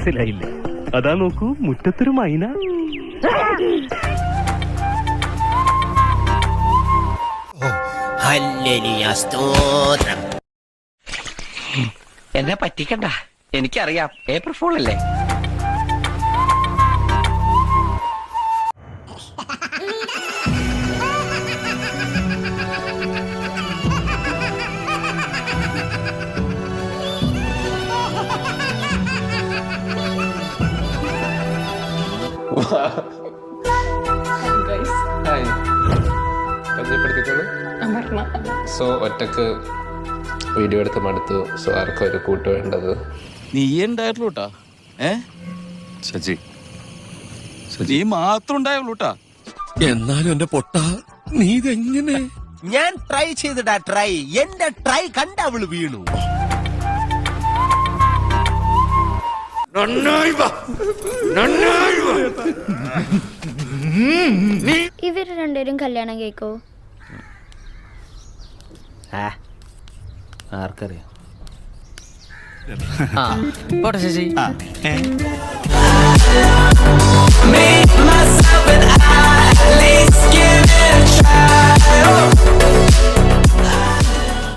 മനസ്സിലായില്ല. അതാ നോക്കൂ, മുറ്റത്തൊരു മൈന. എന്നെ പറ്റിക്കണ്ട, എനിക്കറിയാം. ഏപ്രിൽ ഫൂൾ അല്ലേ? സോ ഒറ്റക്ക് വീഡിയോ എടുത്ത് മടുത്തു. സോ ആർക്കും ഒരു കൂട്ട് വേണ്ടത് നീ ഉണ്ടായിട്ടുള്ളൂട്ടാ. സജി നീ മാത്രം ഉണ്ടായുള്ളൂട്ടാ. എന്നാലും എന്റെ പൊട്ട നീ ഇതെങ്ങനെ? ഞാൻ ട്രൈ ചെയ്തിടാ. ട്രൈ എന്റെ ട്രൈ കണ്ട അവള് വീണു. ഇവര് രണ്ടുപേരും കല്യാണം കേക്കോ? ആർക്കറിയാം. പോട്ടെ ചേച്ചി.